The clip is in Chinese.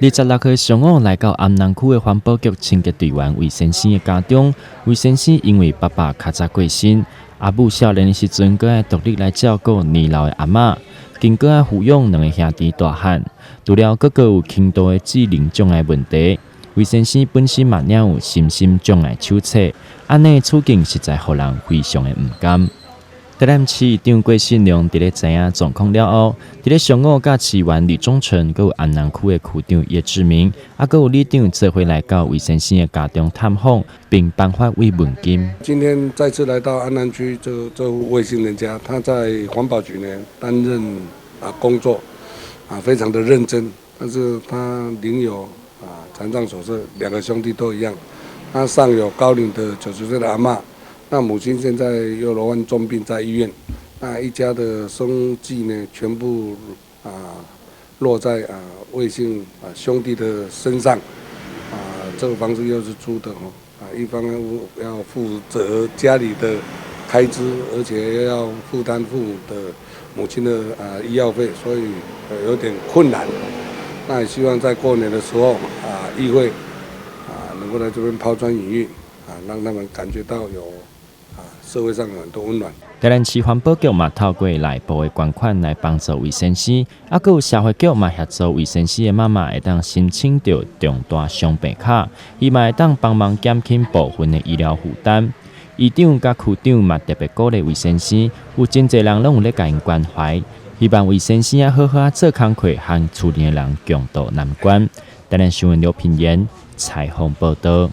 26岁上午来到安南区的环保局清洁队员魏先生的家中，魏先生因为爸爸较早过身，阿母少年的时阵，佮爱独立来照顾年老的阿嬷，经过爱抚养两个兄弟大汉，除了哥哥有轻度的智能障碍问题，魏先生本身嘛领有身心障碍手册，安尼处境实在互人非常的唔甘。台南市长郭信良伫咧知影状况了后，伫咧上午甲市员李忠纯，佮有安南区的区长叶志明，佮有里长做伙来到魏先生的家中探访，并颁发慰问金。今天再次来到安南区这户魏姓人家，他在环保局呢担任工作非常的认真，但是他领有残障手册，两个兄弟都一样，他上有高龄的90岁的阿嬷。那母亲现在又罹患重病在医院，那一家的生计呢，全部落在魏姓兄弟的身上，这个房子又是租的一方要负责家里的开支，而且要负担父母的母亲的医药费，所以有点困难。那也希望在过年的时候议会能够来这边抛砖引玉让他们感觉到有。社会上有很多温暖。台南市环保局嘛透过内部的捐款来帮助魏先生，还有社会局嘛协助魏先生的妈妈会当申请到重大伤病卡，伊嘛会当帮忙减轻部分的医疗负担。议长甲区长嘛特别鼓励魏先生，有真侪人拢有咧甲因关怀，希望魏先生好好做工课，和厝里的人共度难关。台南新闻刘品言采访报道。